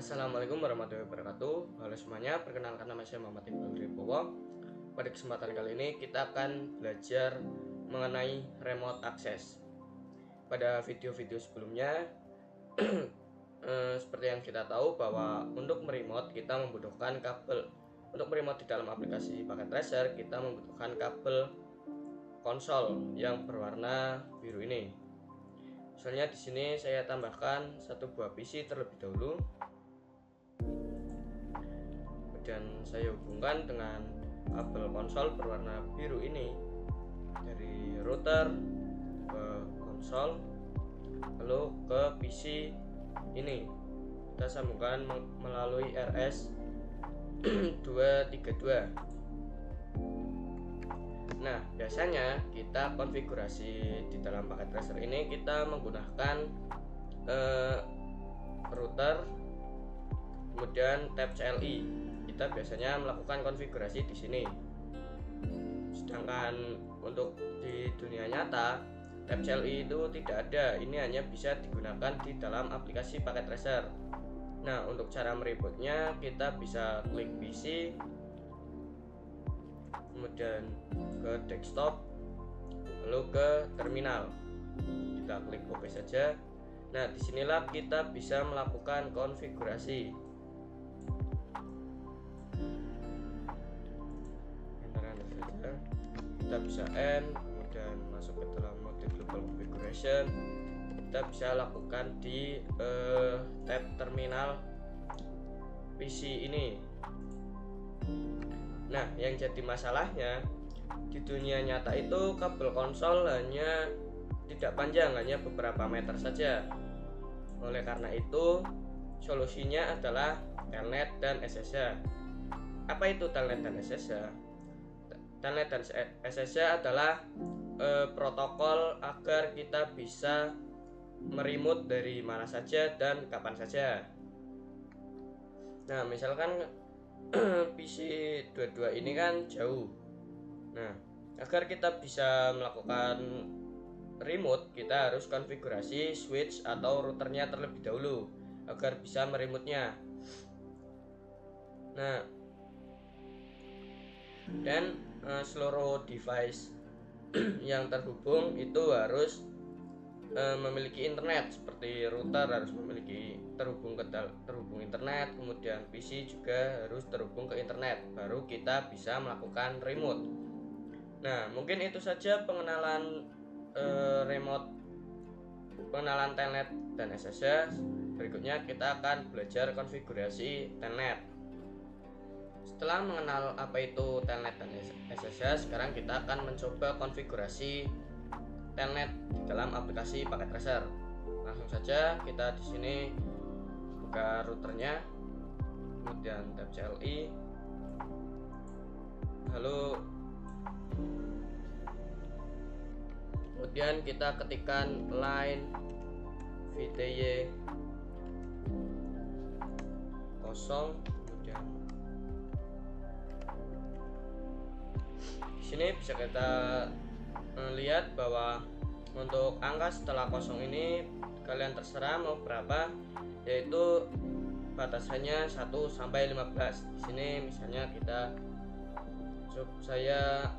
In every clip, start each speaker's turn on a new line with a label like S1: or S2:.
S1: Assalamualaikum warahmatullahi wabarakatuh. Halo semuanya, perkenalkan nama saya Muhammad Iqbal Ribowo. Pada kesempatan kali ini kita akan belajar mengenai remote access. Pada video-video sebelumnya seperti yang kita tahu bahwa untuk meremote kita membutuhkan kabel. Untuk meremote di dalam aplikasi Packet Tracer kita membutuhkan kabel konsol yang berwarna biru ini. Misalnya di sini saya tambahkan satu buah PC terlebih dahulu. Dan saya hubungkan dengan kabel konsol berwarna biru ini dari router ke konsol lalu ke PC ini. Kita sambungkan melalui RS232. Nah, biasanya kita konfigurasi di dalam Packet Tracer ini kita menggunakan router, kemudian tab CLI. Kita biasanya melakukan konfigurasi di sini. Sedangkan untuk di dunia nyata, tab CLI itu tidak ada. Ini hanya bisa digunakan di dalam aplikasi Packet Tracer. Nah, untuk cara meributnya kita bisa klik PC, kemudian ke desktop, lalu ke terminal. Kita klik OK saja. Nah, disinilah kita bisa melakukan konfigurasi. Kita bisa end, kemudian masuk ke dalam mode global configuration. Kita bisa lakukan di tab terminal PC ini. Nah, yang jadi masalahnya di dunia nyata itu kabel konsol hanya tidak panjang, hanya beberapa meter saja. Oleh karena itu, solusinya adalah Telnet dan SSH. Apa itu Telnet dan SSH? Telnet dan SSH adalah protokol agar kita bisa meremote dari mana saja dan kapan saja. Nah, misalkan PC 22 ini kan jauh. Nah, agar kita bisa melakukan remote, kita harus konfigurasi switch atau routernya terlebih dahulu agar bisa meremote-nya. Nah, dan seluruh device yang terhubung itu harus memiliki internet, seperti router harus memiliki terhubung internet, kemudian PC juga harus terhubung ke internet, baru kita bisa melakukan remote. Nah, mungkin itu saja pengenalan pengenalan Telnet dan SSH. Berikutnya kita akan belajar konfigurasi Telnet. Setelah mengenal apa itu Telnet dan SSH, sekarang kita akan mencoba konfigurasi Telnet di dalam aplikasi Packet Tracer. Langsung saja kita di sini buka routernya, kemudian tab CLI, lalu kemudian kita ketikkan line VTY 0, kemudian di sini bisa kita lihat bahwa untuk angka setelah 0 ini kalian terserah mau berapa, yaitu batasannya 1 sampai 15. Di sini misalnya saya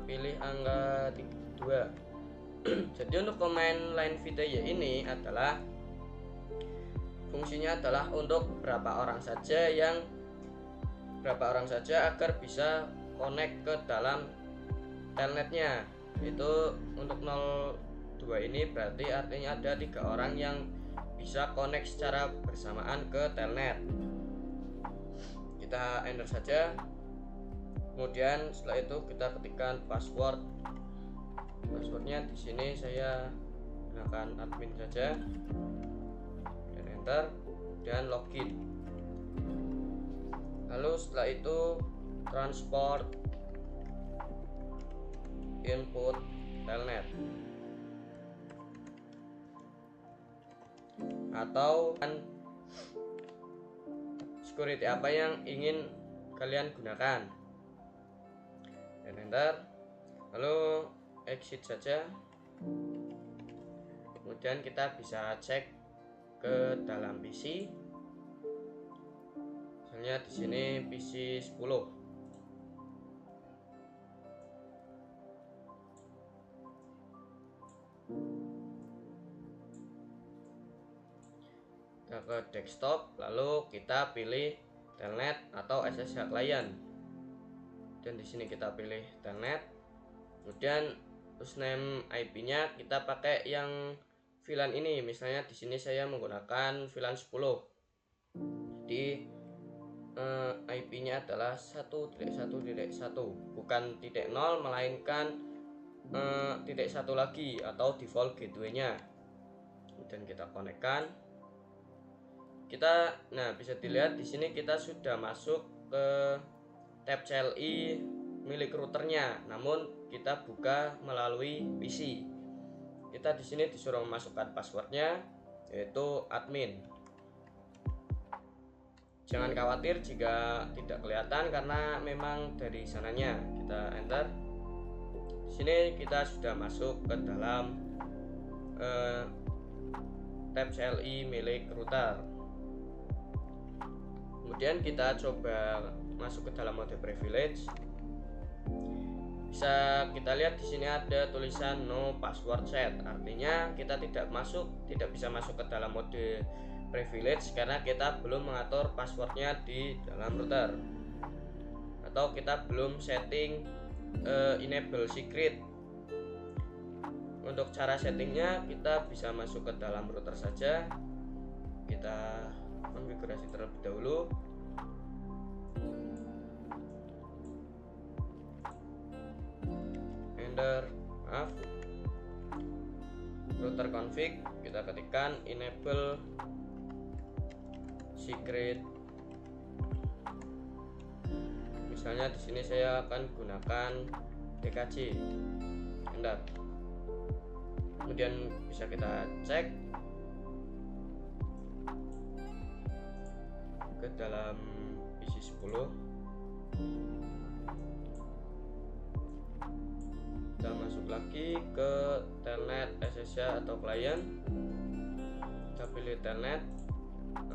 S1: pilih angka 2. Jadi untuk command line VTY ini adalah fungsinya adalah untuk berapa orang saja agar bisa connect ke dalam telnetnya. Itu untuk 02 ini berarti artinya ada 3 orang yang bisa connect secara bersamaan ke telnet. Kita enter saja, kemudian setelah itu kita ketikkan passwordnya. Di sini saya gunakan admin saja dan enter dan login. Lalu setelah itu transport input telnet atau security apa yang ingin kalian gunakan dan enter, lalu exit saja. Kemudian kita bisa cek ke dalam PC. misalnya di sini PC 10. Kita ke desktop, lalu kita pilih telnet atau SSH client, dan di sini kita pilih telnet. Kemudian username IP-nya kita pakai yang VLAN ini, misalnya di sini saya menggunakan VLAN 10. Di IP-nya adalah 1.1.1, bukan titik 0 melainkan titik 1 lagi atau default gateway-nya. Dan kita konekkan. Nah, bisa dilihat di sini kita sudah masuk ke tab CLI milik routernya, namun kita buka melalui PC. Kita di sini disuruh memasukkan passwordnya, yaitu admin. Jangan khawatir jika tidak kelihatan karena memang dari sananya. Kita enter. Di sini kita sudah masuk ke dalam tab CLI milik router. Kemudian kita coba masuk ke dalam mode privilege. Bisa kita lihat di sini ada tulisan no password set, artinya kita tidak bisa masuk ke dalam mode privilege karena kita belum mengatur passwordnya di dalam router, atau kita belum setting enable secret. Untuk cara settingnya kita bisa masuk ke dalam router saja, kita konfigurasi terlebih dahulu. Router config, kita ketikkan enable secret. Misalnya di sini saya akan gunakan TKC. Enter. Kemudian bisa kita cek ke dalam PC 10. Kita masuk lagi ke telnet SSH atau klien. Kita pilih telnet,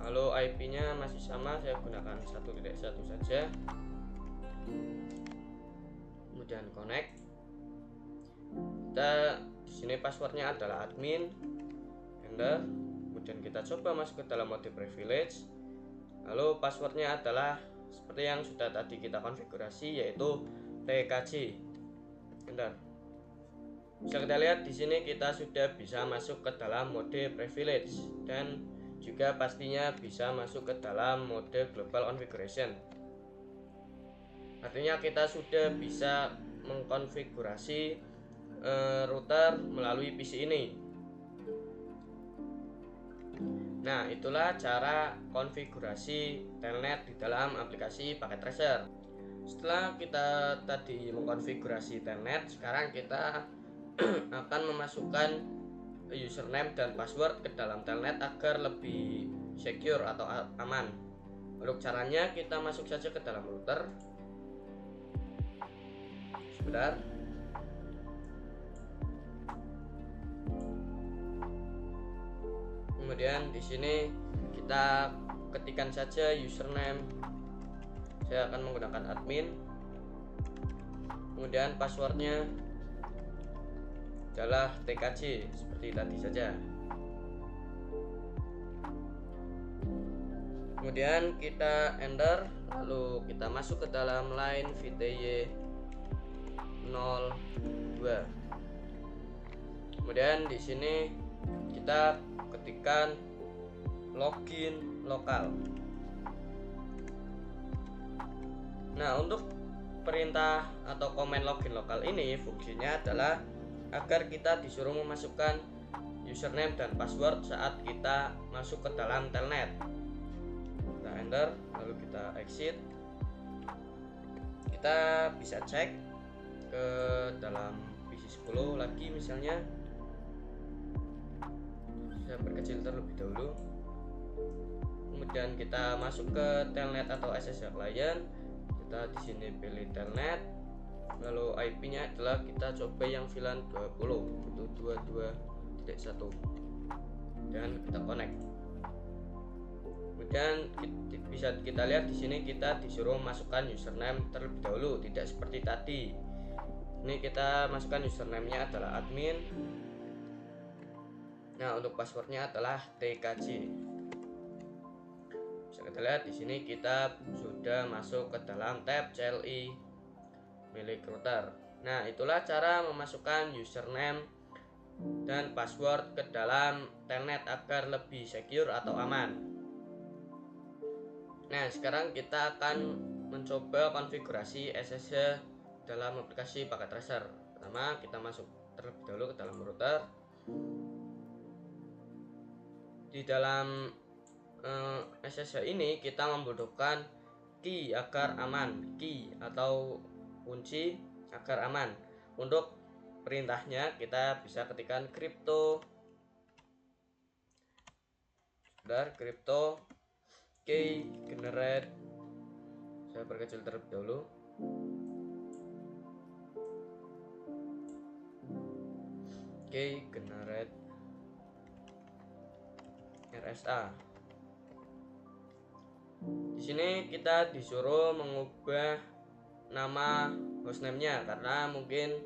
S1: lalu IP-nya masih sama, saya gunakan 1.1 saja. Kemudian connect. Kita di sini passwordnya adalah admin. Enter. Kemudian kita coba masuk ke dalam mode privilege. Lalu passwordnya adalah seperti yang sudah tadi kita konfigurasi, yaitu TKC. Enter. Bisa kita lihat di sini kita sudah bisa masuk ke dalam mode privilege dan juga pastinya bisa masuk ke dalam mode global configuration. Artinya kita sudah bisa mengkonfigurasi router melalui PC ini. Nah, itulah cara konfigurasi telnet di dalam aplikasi Packet Tracer. Setelah kita tadi mengkonfigurasi telnet, sekarang kita akan memasukkan username dan password ke dalam telnet agar lebih secure atau aman. Untuk caranya kita masuk saja ke dalam router. Sebentar. Kemudian di sini kita ketikkan saja username. Saya akan menggunakan admin. Kemudian passwordnya adalah TKC seperti tadi saja. Kemudian kita enter, lalu kita masuk ke dalam line VTY 02. Kemudian di sini kita ketikkan login lokal. Nah, untuk perintah atau komen login lokal ini fungsinya adalah agar kita disuruh memasukkan username dan password saat kita masuk ke dalam telnet. Kita enter, lalu kita exit. Kita bisa cek ke dalam PC 10 lagi, misalnya saya perkecil terlebih dahulu. Kemudian kita masuk ke telnet atau SSH client. Kita di sini pilih telnet, lalu IP-nya adalah kita coba yang VLAN 20, itu 22.1, dan kita connect. Kemudian bisa kita lihat di sini kita disuruh masukkan username terlebih dahulu, tidak seperti tadi. Ini kita masukkan username-nya adalah admin. Nah, untuk passwordnya adalah tkj. Bisa kita lihat di sini kita sudah masuk ke dalam tab CLI milik router. Nah, itulah cara memasukkan username dan password ke dalam telnet agar lebih secure atau aman. Nah, sekarang kita akan mencoba konfigurasi SSH dalam aplikasi packet tracer. Pertama, kita masuk terlebih dahulu ke dalam router. Di dalam SSH ini kita membutuhkan key agar aman, key atau kunci agar aman. Untuk perintahnya kita bisa ketikkan crypto key generate. Saya perkecil terlebih dahulu. Key generate RSA. Di sini kita disuruh mengubah nama hostname-nya karena mungkin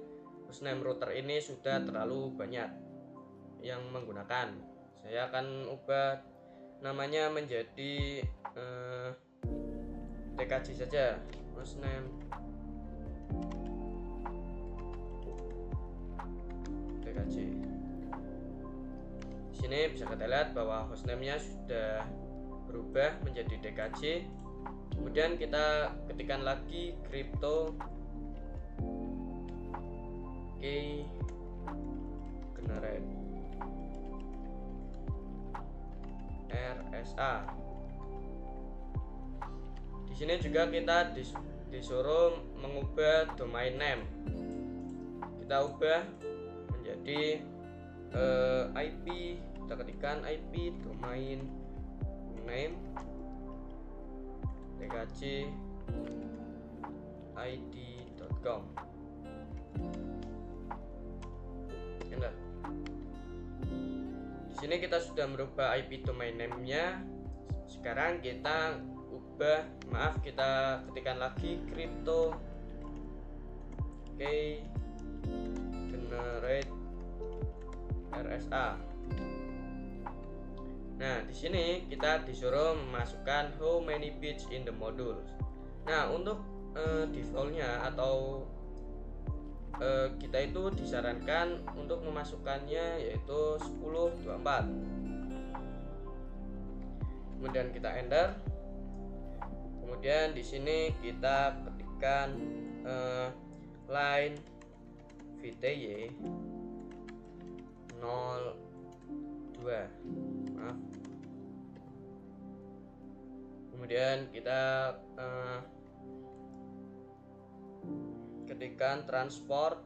S1: hostname router ini sudah terlalu banyak yang menggunakan. Saya akan ubah namanya menjadi tkj saja, hostname tkj. Di sini bisa kita lihat bahwa hostname-nya sudah berubah menjadi tkj. Kemudian kita ketikkan lagi crypto key generate RSA. Di sini juga kita disuruh mengubah domain name. Kita ubah menjadi IP. Kita ketikkan IP domain name tkj id.com. Enter. Di sini kita sudah merubah IP domain name-nya. Sekarang kita kita ketikkan lagi crypto key generate RSA. Nah, di sini kita disuruh memasukkan how many bits in the modules. Nah, untuk defaultnya atau kita itu disarankan untuk memasukkannya yaitu 1024. Kemudian kita enter. Kemudian di sini kita ketikkan line VTY 02. Maaf. Kemudian kita ketikkan transport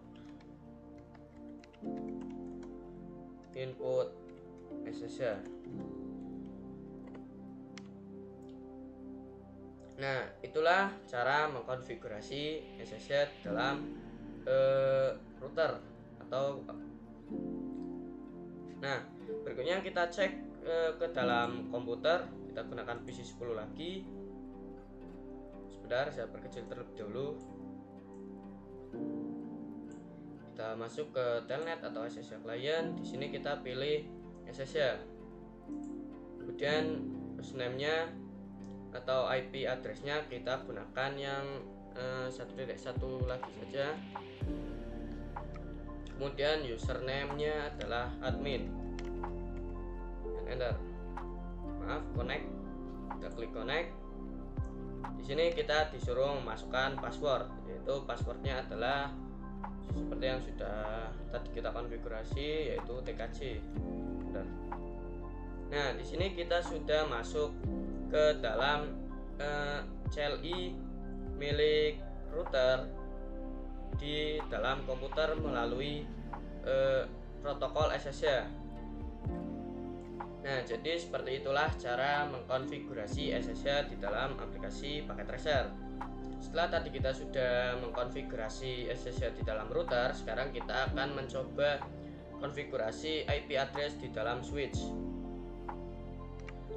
S1: input SSH. Nah, itulah cara mengkonfigurasi SSH dalam router atau. Nah, berikutnya kita cek ke dalam komputer. Kita gunakan PC 10 lagi. Sebentar, saya perkecil terlebih dahulu. Kita masuk ke telnet atau SSH client. Di sini kita pilih SSH. Kemudian hostname-nya atau IP address-nya kita gunakan yang 1.1 lagi saja. Kemudian username-nya adalah admin. Dan enter. Maaf, connect. Kita klik connect. Di sini kita disuruh memasukkan password, yaitu passwordnya adalah seperti yang sudah tadi kita konfigurasi, yaitu tkj. Nah, di sini kita sudah masuk ke dalam CLI milik router di dalam komputer melalui protokol SSH. Nah, jadi seperti itulah cara mengkonfigurasi SSH di dalam aplikasi packet tracer. Setelah tadi kita sudah mengkonfigurasi SSH di dalam router, sekarang kita akan mencoba konfigurasi IP address di dalam switch.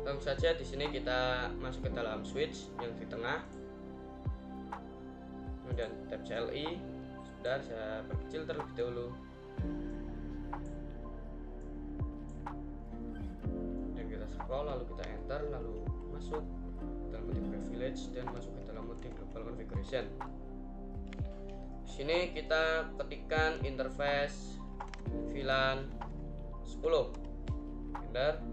S1: Langsung saja di sini kita masuk ke dalam switch yang di tengah, kemudian tab CLI. Sudah, saya perkecil terlebih dahulu. Dan kita scroll, lalu kita enter, lalu masuk dalam mode privilege dan masuk ke dalam mode global configuration. Di sini kita ketikkan interface VLAN 10, enter.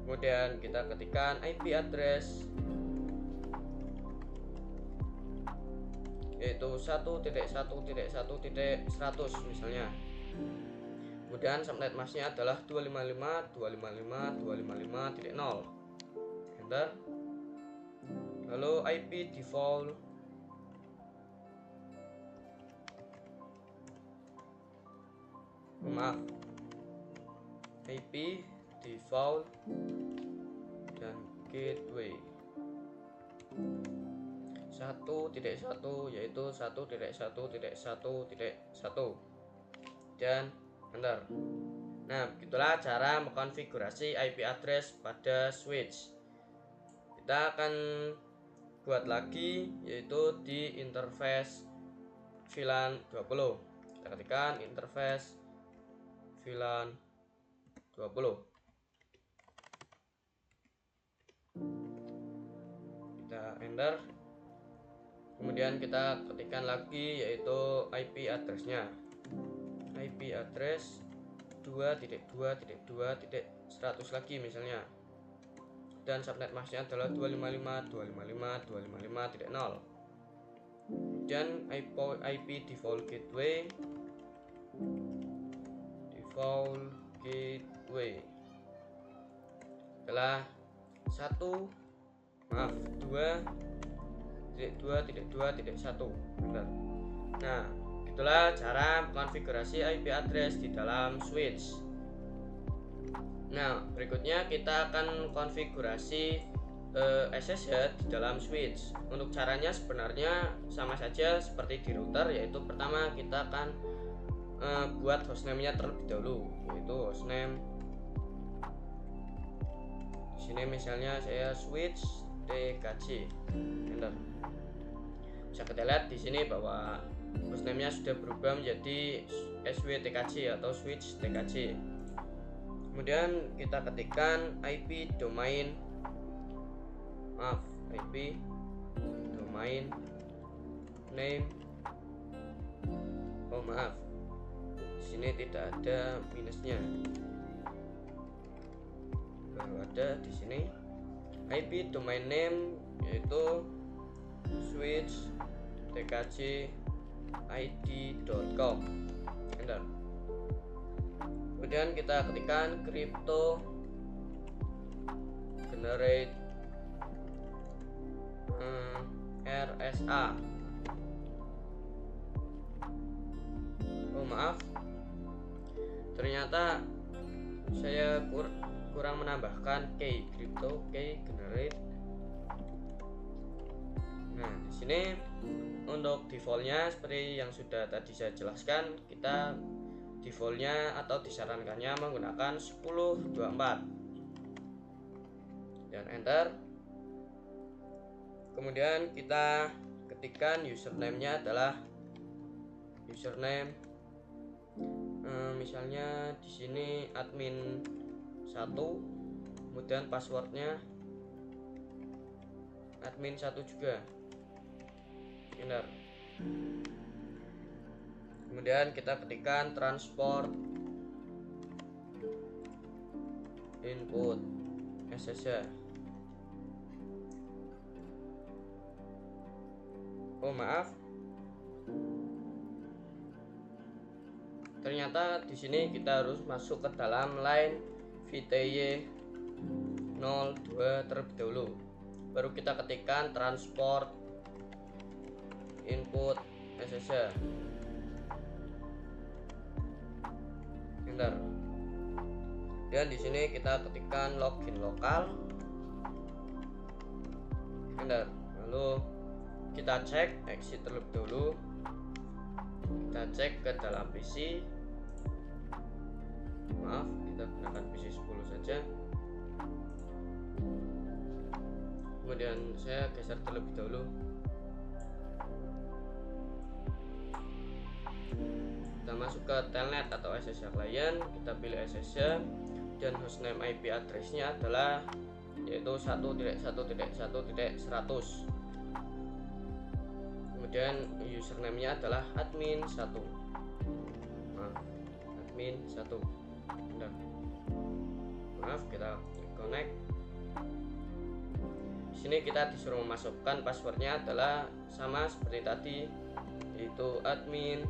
S1: Kemudian kita ketikkan IP address, yaitu 1.1.1.100 misalnya. Kemudian subnet masknya adalah 255.255.255.0, enter. Lalu IP default IP default dan gateway 1.1 yaitu 1.1.1.1 dan enter. Nah, begitulah cara mengkonfigurasi IP address pada switch. Kita akan buat lagi, yaitu di interface VLAN 20. Kita ketikkan interface VLAN 20. Kita enter. Kemudian kita ketikkan lagi, yaitu IP addressnya, IP address 2.2.2.100 lagi misalnya, dan subnet masknya adalah 255.255.255.0. dan IP default gateway adalah 2.2.2.1. Nah, itulah cara konfigurasi IP address di dalam switch. Nah, berikutnya kita akan konfigurasi SSH di dalam switch. Untuk caranya sebenarnya sama saja seperti di router, yaitu pertama kita akan buat hostname-nya terlebih dahulu, yaitu hostname. Di sini misalnya saya switch TKC, enter. Bisa kita lihat di sini bahwa hostname-nya sudah berubah menjadi SWTKC atau switch TKC. Kemudian kita ketikkan IP domain name. Di sini tidak ada minusnya, baru ada di sini. IP domain name yaitu switch tkc id.com, enter. Kemudian kita ketikkan crypto generate RSA. Ternyata saya kurang menambahkan key crypto key generate. Nah, di sini untuk defaultnya seperti yang sudah tadi saya jelaskan, kita defaultnya atau disarankannya menggunakan 1024 dan enter. Kemudian kita ketikkan username-nya adalah username, misalnya di sini admin 1, kemudian passwordnya admin 1 juga, enter. Kemudian kita ketikkan transport input SSH. Ternyata di sini kita harus masuk ke dalam line VTY 02 terlebih dahulu. Baru kita ketikkan transport input SSH, enter. Dan di sini kita ketikkan login lokal, enter. Lalu kita cek exit terlebih dahulu. Kita cek ke dalam PC. Kita gunakan PC 10 saja. Kemudian saya geser terlebih dahulu. Kita masuk ke telnet atau SSH client, kita pilih SSH dan hostname IP address-nya adalah yaitu 1.1.1.100. Kemudian username-nya adalah admin1. Nah, admin1. Nah, maaf, kita connect. Di sini kita disuruh memasukkan passwordnya adalah sama seperti tadi, yaitu admin1.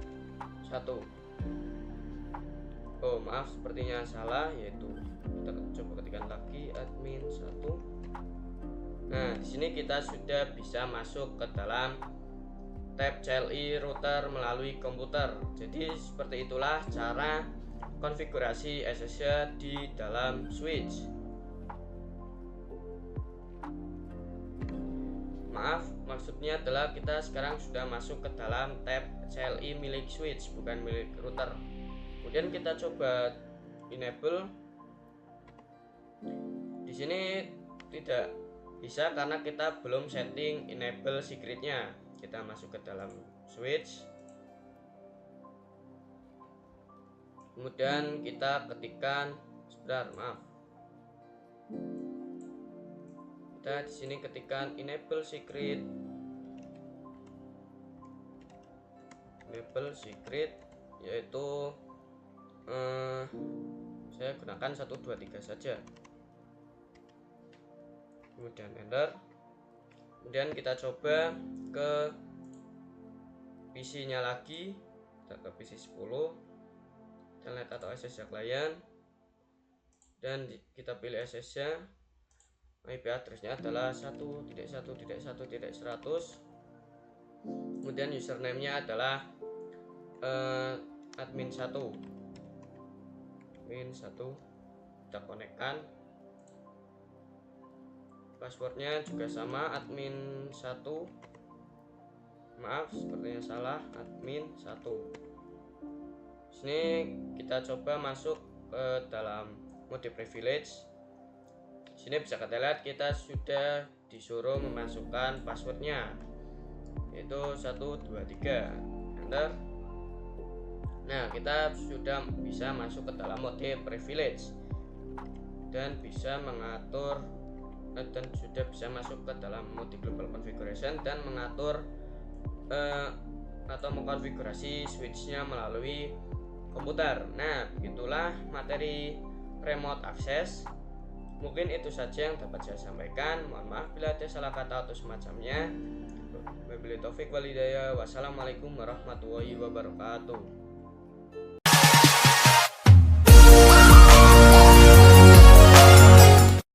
S1: Oh maaf, sepertinya salah, yaitu kita coba ketikkan lagi admin1. Nah, di sini kita sudah bisa masuk ke dalam tab CLI router melalui komputer. Jadi seperti itulah cara konfigurasi SSH di dalam switch. Maaf, maksudnya adalah kita sekarang sudah masuk ke dalam tab CLI milik switch, bukan milik router. Kemudian kita coba enable. Di sini tidak bisa karena kita belum setting enable secretnya. Kita masuk ke dalam switch. Kemudian kita ketikkan, sebentar, maaf. Kita di sini ketikkan enable secret. Enable secret yaitu saya gunakan 123 saja. Kemudian enter. Kemudian kita coba ke PC-nya lagi. Kita ke PC 10, telnet atau SSH client, dan kita pilih SSH. IP address-nya adalah 1.1.1.100. Kemudian username-nya adalah admin1. Kita konekkan. Passwordnya juga sama, admin1. Maaf, sepertinya salah, admin1. Sini kita coba masuk ke dalam mode privilege. Sini bisa kita lihat kita sudah disuruh memasukkan passwordnya, yaitu 123. Enter. Nah, kita sudah bisa masuk ke dalam mode privilege dan bisa mengatur dan sudah bisa masuk ke dalam mode global configuration dan mengatur atau mengkonfigurasi switchnya melalui komputer. Nah, begitulah materi remote access. Mungkin itu saja yang dapat saya sampaikan. Mohon maaf bila ada salah kata atau semacamnya. Wabillahi taufik wal hidayah. Wassalamualaikum warahmatullahi wabarakatuh.